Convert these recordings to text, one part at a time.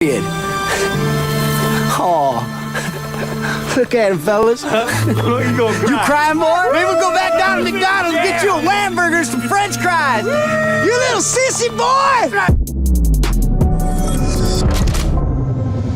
Oh, look at him, fellas. You crying, boy? Maybe we'll go back down to McDonald's and get you a Wham-burger and some French fries. You little sissy boy!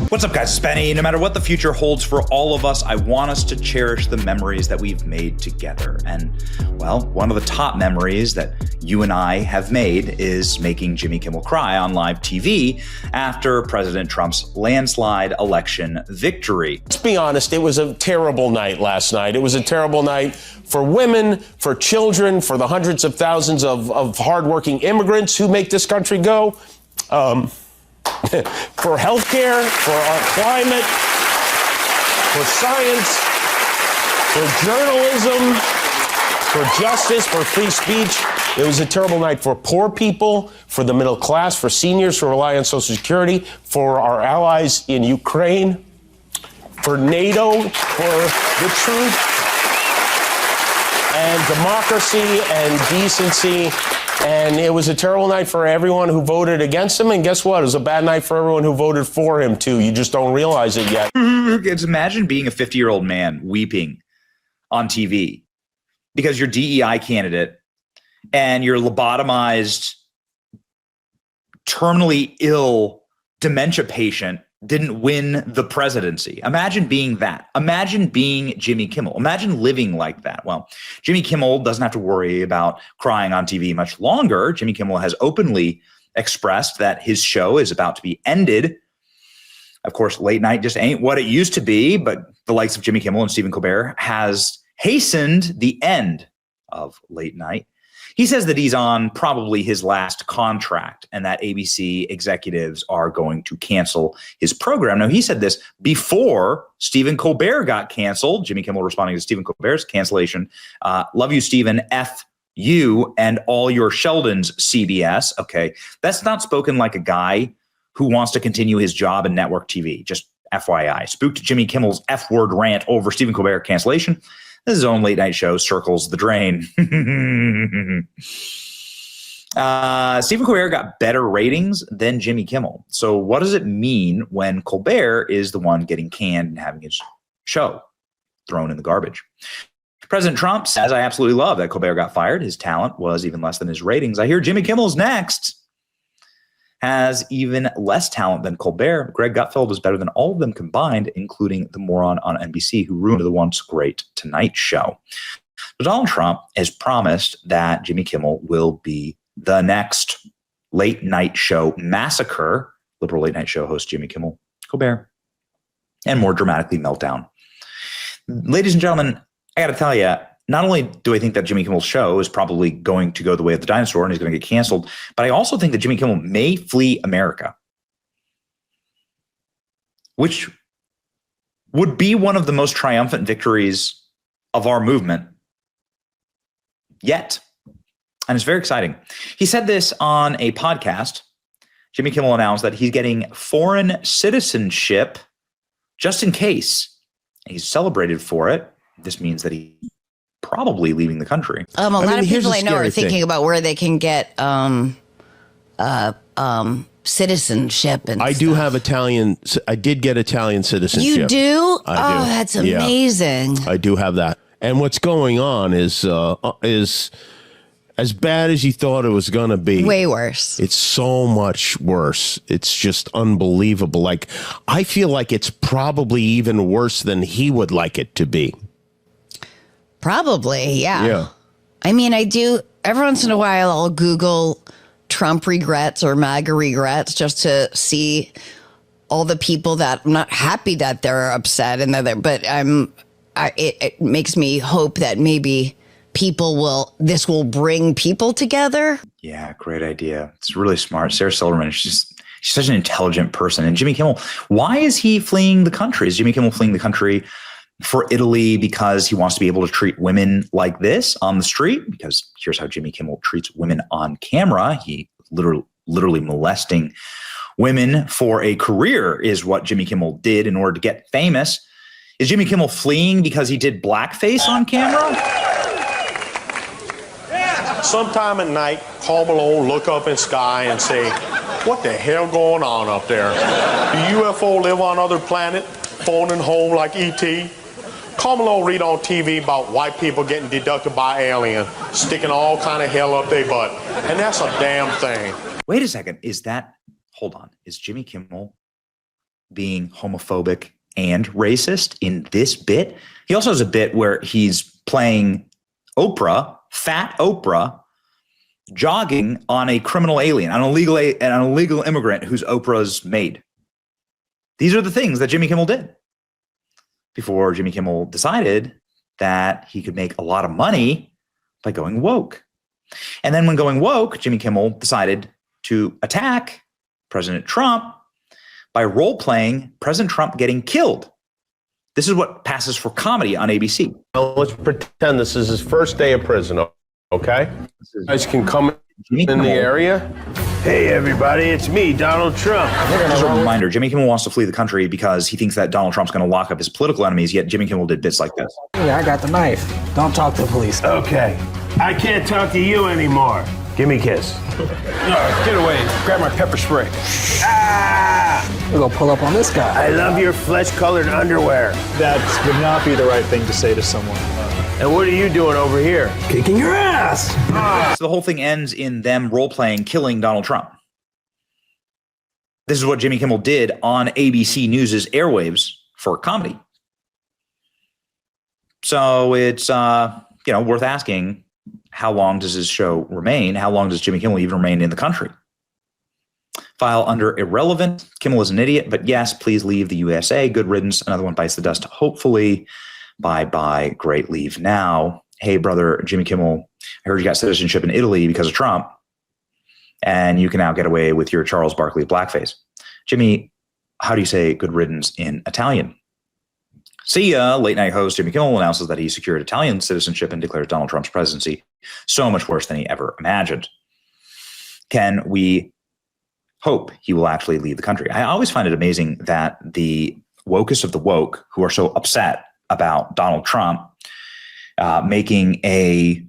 What's up, guys? It's Benny. No matter what the future holds for all of us, I want us to cherish the memories that we've made together. And, well, one of the top memories that you and I have made is making Jimmy Kimmel cry on live TV after President Trump's landslide election victory. Let's be honest, it was a terrible night last night. It was a terrible night for women, for children, for the hundreds of thousands of hardworking immigrants who make this country go. For healthcare, for our climate, for science, for journalism, for justice, for free speech. It was a terrible night for poor people, for the middle class, for seniors who rely on Social Security, for our allies in Ukraine, for NATO, for the truth and democracy and decency. And it was a terrible night for everyone who voted against him. And guess what? It was a bad night for everyone who voted for him, too. You just don't realize it yet. Just imagine being a 50-year-old man weeping on TV because you're DEI candidate and your lobotomized, terminally ill dementia patient didn't win the presidency. Imagine being that. Imagine being Jimmy Kimmel. Imagine living like that. Well, Jimmy Kimmel doesn't have to worry about crying on TV much longer. Jimmy Kimmel has openly expressed that his show is about to be ended. Of course, late night just ain't what it used to be, but the likes of Jimmy Kimmel and Stephen Colbert has hastened the end of late night. He says that he's on probably his last contract and that ABC executives are going to cancel his program. Now, he said this before Stephen Colbert got canceled. Jimmy Kimmel responding to Stephen Colbert's cancellation. Love you, Stephen. F you and all your Sheldons, CBS. Okay, that's not spoken like a guy who wants to continue his job in network TV. Just FYI. Spooked Jimmy Kimmel's F-word rant over Stephen Colbert cancellation. His own late night show circles the drain. Stephen Colbert got better ratings than Jimmy Kimmel. So what does it mean when Colbert is the one getting canned and having his show thrown in the garbage? President Trump says, I absolutely love that Colbert got fired. His talent was even less than his ratings. I hear Jimmy Kimmel's next. Has even less talent than Colbert. Greg Gutfeld is better than all of them combined, including the moron on NBC who ruined the once great Tonight Show. But Donald Trump has promised that Jimmy Kimmel will be the next late night show massacre. Liberal late night show host Jimmy Kimmel, Colbert, and more dramatically meltdown. Ladies and gentlemen, I got to tell you, not only do I think that Jimmy Kimmel's show is probably going to go the way of the dinosaur and he's going to get canceled, but I also think that Jimmy Kimmel may flee America, which would be one of the most triumphant victories of our movement yet. And it's very exciting. He said this on a podcast. Jimmy Kimmel announced that he's getting foreign citizenship just in case. And he's celebrated for it. This means that he probably leaving the country. A lot of people I know are thinking about where they can get citizenship. And I do have Italian. I did get Italian citizenship. You do? I do. That's amazing. Yeah, I do have that. And what's going on is as bad as you thought it was going to be. Way worse. It's so much worse. It's just unbelievable. Like, I feel like it's probably even worse than he would like it to be. Probably, yeah. Yeah. I mean, I do. Every once in a while, I'll Google Trump regrets or MAGA regrets just to see all the people that I'm not happy that they're upset and but it makes me hope that maybe this will bring people together. Yeah, great idea. It's really smart. Sarah Silverman, she's such an intelligent person. And Jimmy Kimmel, why is he fleeing the country? Is Jimmy Kimmel fleeing the country for Italy because he wants to be able to treat women like this on the street? Because here's how Jimmy Kimmel treats women on camera. He literally molesting women for a career is what Jimmy Kimmel did in order to get famous. Is Jimmy Kimmel fleeing because he did blackface on camera? Sometime at night, call below, look up in sky and say, What the hell going on up there? Do UFO live on other planet, phoning home like E.T.? Kimmel read on TV about white people getting deducted by aliens, sticking all kind of hell up their butt. And that's a damn thing. Wait a second. Hold on. Is Jimmy Kimmel being homophobic and racist in this bit? He also has a bit where he's playing Oprah, fat Oprah, jogging on a criminal alien, an illegal immigrant who's Oprah's maid. These are the things that Jimmy Kimmel did before Jimmy Kimmel decided that he could make a lot of money by going woke. And then when going woke, Jimmy Kimmel decided to attack President Trump by role-playing President Trump getting killed. This is what passes for comedy on ABC. Well, let's pretend this is his first day of prison, okay? You guys can come in the area. Hey, everybody, it's me, Donald Trump. Just a reminder, Jimmy Kimmel wants to flee the country because he thinks that Donald Trump's going to lock up his political enemies, yet Jimmy Kimmel did bits like this. Yeah, I got the knife. Don't talk to the police. Okay, I can't talk to you anymore. Give me a kiss. No, get away. Grab my pepper spray. We're going to pull up on this guy. I love your flesh-colored underwear. That would not be the right thing to say to someone. And what are you doing over here? Kicking your ass. So the whole thing ends in them role-playing killing Donald Trump. This is what Jimmy Kimmel did on ABC News' airwaves for comedy. So it's worth asking, how long does his show remain? How long does Jimmy Kimmel even remain in the country? File under irrelevant. Kimmel is an idiot, but yes, please leave the USA. Good riddance. Another one bites the dust. Hopefully, bye-bye. Great leave now. Hey, brother Jimmy Kimmel, I heard you got citizenship in Italy because of Trump, and you can now get away with your Charles Barkley blackface. Jimmy, how do you say good riddance in Italian? See ya. Late night host Jimmy Kimmel announces that he secured Italian citizenship and declares Donald Trump's presidency so much worse than he ever imagined. Can we hope he will actually leave the country? I always find it amazing that the wokest of the woke, who are so upset about Donald Trump making a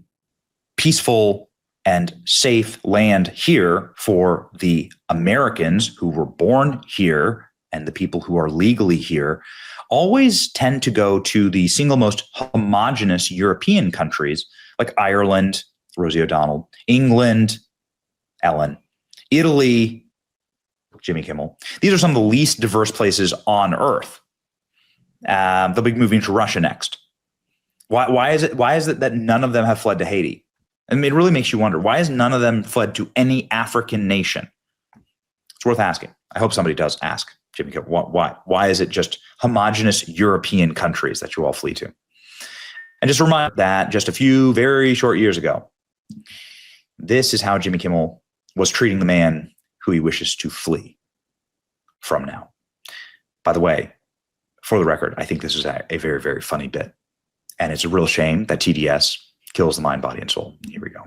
peaceful and safe land here for the Americans who were born here and the people who are legally here, always tend to go to the single most homogenous European countries like Ireland, Rosie O'Donnell, England, Ellen, Italy, Jimmy Kimmel. These are some of the least diverse places on earth. They'll be moving to Russia next. Why is it that none of them have fled to Haiti? I mean, it really makes you wonder, why has none of them fled to any African nation? It's worth asking. I hope somebody does ask Jimmy Kimmel. Why is it just homogenous European countries that you all flee to? And just remind that just a few very short years ago, this is how Jimmy Kimmel was treating the man who he wishes to flee from now. By the way, for the record, I think this is a very, very funny bit. And it's a real shame that TDS kills the mind, body, and soul. Here we go.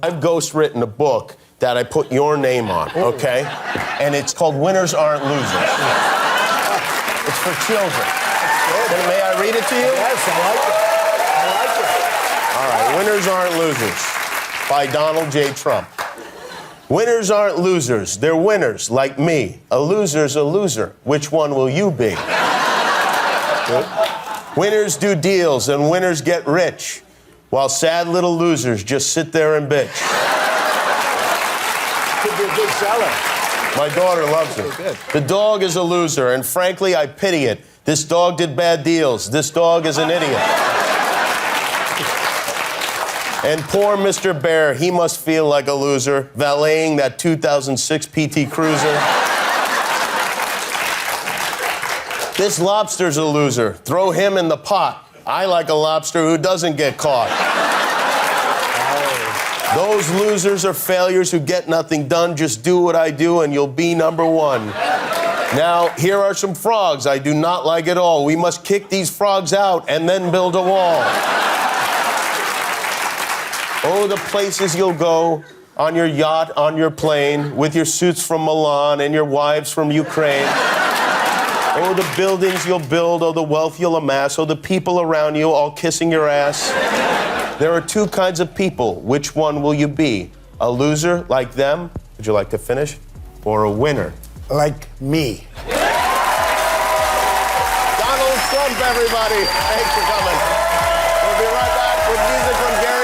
I've ghostwritten a book that I put your name on, okay? And it's called Winners Aren't Losers. It's for children. May I read it to you? Yes, I like it. All right, Winners Aren't Losers by Donald J. Trump. Winners aren't losers. They're winners, like me. A loser's a loser. Which one will you be? Good. Winners do deals and winners get rich, while sad little losers just sit there and bitch. Could be a good seller. My daughter loves it. The dog is a loser, and frankly, I pity it. This dog did bad deals. This dog is an idiot. And poor Mr. Bear, he must feel like a loser, valeting that 2006 PT Cruiser. This lobster's a loser. Throw him in the pot. I like a lobster who doesn't get caught. Those losers are failures who get nothing done. Just do what I do and you'll be number one. Now, here are some frogs I do not like at all. We must kick these frogs out and then build a wall. Oh, the places you'll go on your yacht, on your plane, with your suits from Milan and your wives from Ukraine. Oh, the buildings you'll build, oh, the wealth you'll amass, oh, the people around you all kissing your ass. There are two kinds of people. Which one will you be? A loser like them? Would you like to finish? or a winner? Like me. Donald Trump, everybody. Thanks for coming. We'll be right back with music from Gary.